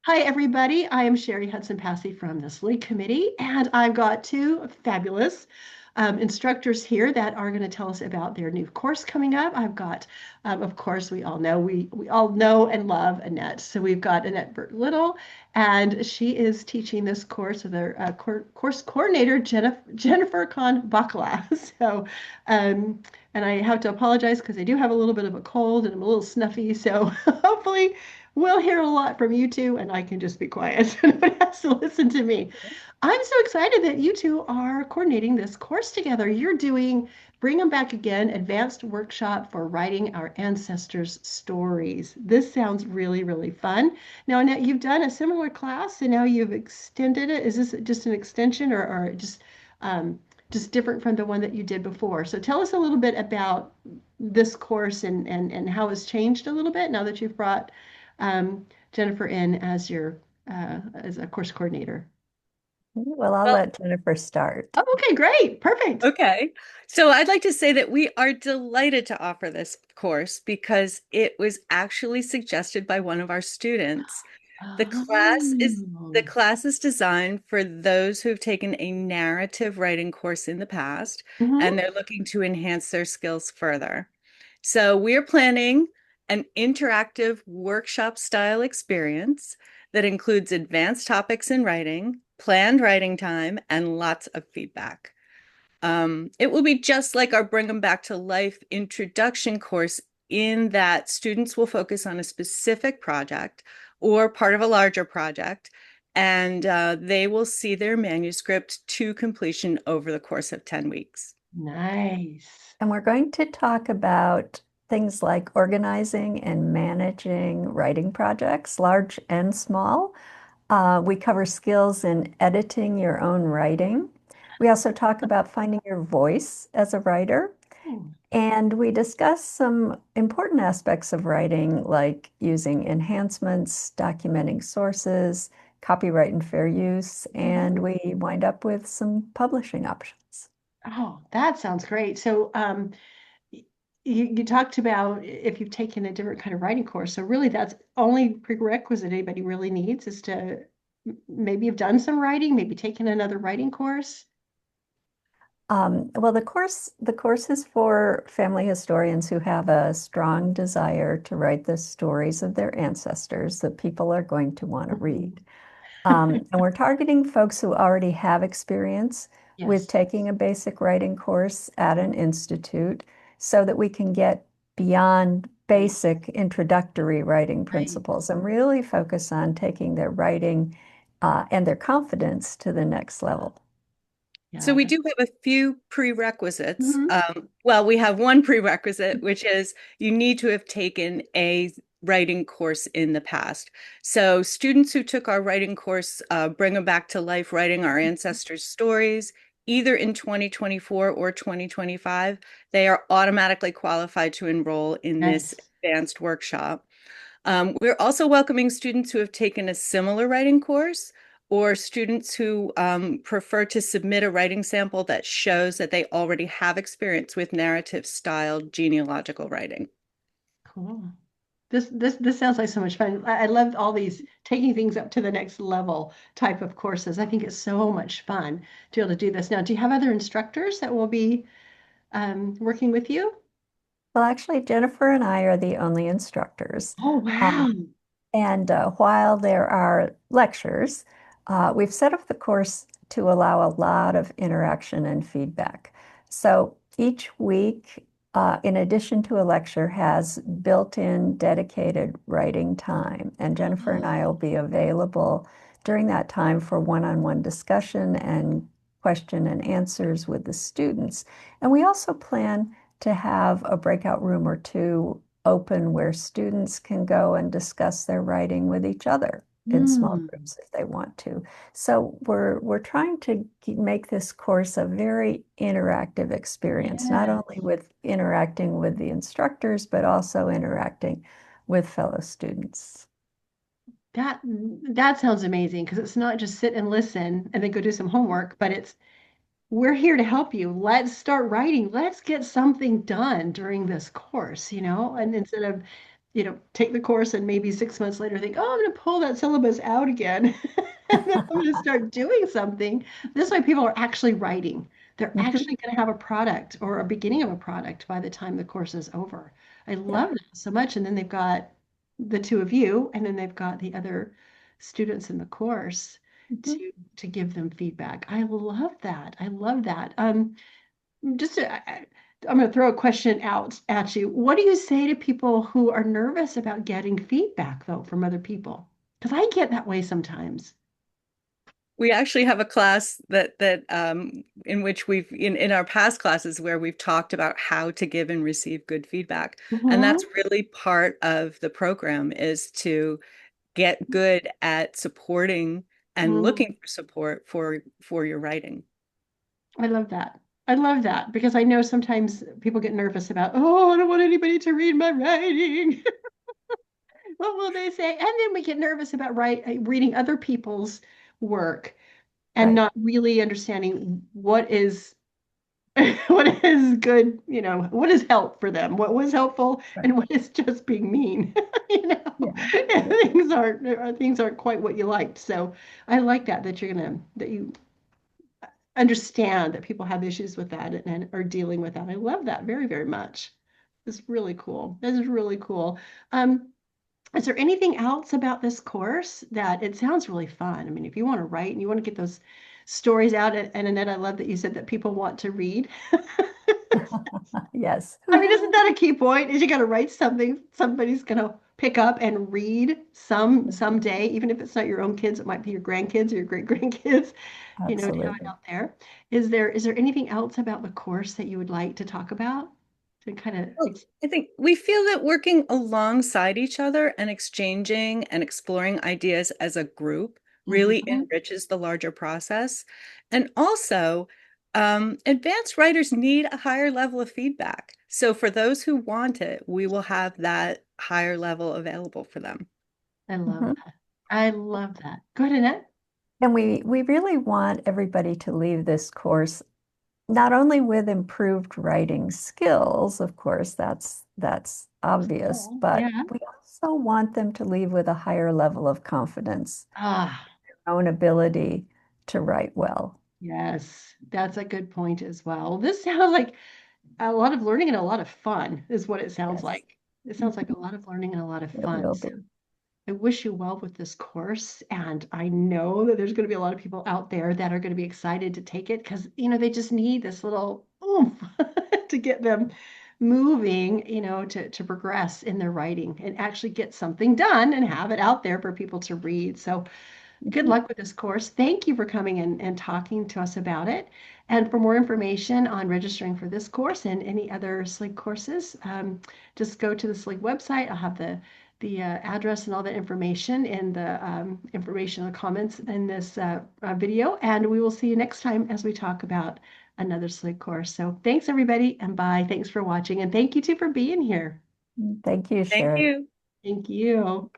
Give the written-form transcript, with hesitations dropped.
Hi, everybody. I am Cheri Hudson-Passy from the SLE Committee, and I've got two fabulous instructors here that are going to tell us about their new course coming up. I've got, of course, we all know and love Annette. So we've got Annette Burke-Little, and she is teaching this course with our course coordinator, Jenifer Kahn Bakkala. So, and I have to apologize because I do have a little bit of a cold and I'm a little snuffy. So hopefully we'll hear a lot from you two, and I can just be quiet. Nobody has to listen to me. I'm so excited that you two are coordinating this course together. You're doing Bring Them Back Again, Advanced Workshop for Writing Our Ancestors' Stories. This sounds really, really fun. Now, Annette, you've done a similar class, and now you've extended it. Is this just an extension or just different from the one that you did before? So tell us a little bit about this course and how it's changed a little bit now that you've brought Jenifer in as your as a course coordinator. Well, I'll Well, let Jenifer start. Oh, okay, great, perfect. okay. So I'd like to say that we are delighted to offer this course because it was actually suggested by one of our students. The class is the Oh. class is designed for those who've taken a narrative writing course in the past and Hmm. they're looking to enhance their skills further. So we're planning an interactive workshop style experience that includes advanced topics in writing, planned writing time, and lots of feedback. It will be just like our Bring Them Back to Life introduction course, in that students will focus on a specific project or part of a larger project, and they will see their manuscript to completion over the course of 10 weeks. Nice. And we're going to talk about things like organizing and managing writing projects, large and small. We cover skills in editing your own writing. We also talk about finding your voice as a writer. Oh, And we discuss some important aspects of writing, like using enhancements, documenting sources, copyright and fair use, and mhm. we wind up with some publishing options. Oh, that sounds great. So, you talked about if you've taken a different kind of writing course. So really, that's only prerequisite anybody really needs is to maybe have done some writing, maybe taken another writing course. Well, the course is for family historians who have a strong desire to write the stories of their ancestors that people are going to want to Mhm. read. And we're targeting folks who already have experience with Yes. taking a basic writing course at an institute so that we can get beyond Right. basic introductory writing Right. principles and really focus on taking their writing and their confidence to the next level. So Yeah. we do have a few prerequisites. Mhm. Well, we have one prerequisite, which is you need to have taken a writing course in the past. So students who took our writing course, Bring Them Back to Life, Writing Our Ancestors' Stories, either in 2024 or 2025, they are automatically qualified to enroll in this Nice. advanced workshop. We're also welcoming students who have taken a similar writing course or students who prefer to submit a writing sample that shows that they already have experience with narrative style genealogical writing. Cool. This sounds like so much fun. I love all these taking things up to the next level type of courses. I think it's so much fun to be able to do this. Now, do you have other instructors that will be working with you? Well, actually, Jennifer and I are the only instructors. Oh, Um, wow. And while there are lectures, we've set up the course to allow a lot of interaction and feedback. So each week, in addition to a lecture, has built-in dedicated writing time. And Jennifer and I will Oh, be available during that time for one-on-one discussion and question and answers with the students. And we also plan to have a breakout room or two open where students can go and discuss their writing with each other in small mm, groups if they want to. So we're trying to make this course a very interactive experience, not yeah. only with interacting with the instructors, but also interacting with fellow students. That sounds amazing because it's not just sit and listen and then go do some homework, but it's we're here to help you. Let's start writing. Let's get something done during this course, and instead of take the course and maybe 6 months later think, oh, I'm going to pull that syllabus out again. And then I'm going to start doing something. This way, people are actually writing. They're Mhm. actually going to have a product or a beginning of a product by the time the course is over. I Yeah. love that so much. And then they've got the two of you, and then they've got the other students in the course Mhm. to give them feedback. I love that. I love that. Just to, I'm going to throw a question out at you. What do you say to people who are nervous about getting feedback, though, from other people? Because I get that way sometimes. We actually have a class that in which we've in our past classes where we've talked about how to give and receive good feedback. And that's Hmm. really part of the program is to get good at supporting and Mm, looking for support for your writing. I love that. I love that because I know sometimes people get nervous about, oh, I don't want anybody to read my writing. What will they say? And then we get nervous about reading other people's work and Right. not really understanding what is what is good, what is help for them, what was helpful, Right. and what is just being mean. You know, Yeah. and Yeah. things aren't quite what you liked. So I like that you understand that people have issues with that and are dealing with that. I love that very, very much. It's really cool. This is really cool. Um, is there anything else about this course that it sounds really fun? I mean, if you want to write and you want to get those stories out, and Annette, I love that you said that people want to read. Yes. I mean, isn't that a key point? Is you got to write something somebody's going to pick up and read someday, even if it's not your own kids, it might be your grandkids or your great grandkids, to have it Absolutely. out there. Is there anything else about the course that you would like to talk about to kind of Well, I think we feel that working alongside each other and exchanging and exploring ideas as a group really Mhm. enriches the larger process. And also, advanced writers need a higher level of feedback. So for those who want it, we will have that higher level available for them. I love Mhm. that. I love that. Go ahead, Annette. And we really want everybody to leave this course not only with improved writing skills, of course, that's obvious, Oh, but yeah. we also want them to leave with a higher level of confidence, Ah, their own ability to write well. yes. That's a good point as well. This sounds like a lot of learning and a lot of fun is what it sounds Yes. like. It sounds like Mhm. a lot of learning and a lot of It fun. will So be. I wish you well with this course. And I know that there's going to be a lot of people out there that are going to be excited to take it because, they just need this little oomph to get them moving, to progress in their writing and actually get something done and have it out there for people to read. So good Mhm. luck with this course. Thank you for coming and talking to us about it. And for more information on registering for this course and any other SLIG courses, just go to the SLIG website. I'll have the address and all that information in the information in the comments in this video. And we will see you next time as we talk about another SLIG course. So thanks, everybody, and bye. Thanks for watching. And thank you, too, for being here. Thank you, Thank Cheri. you. Thank you.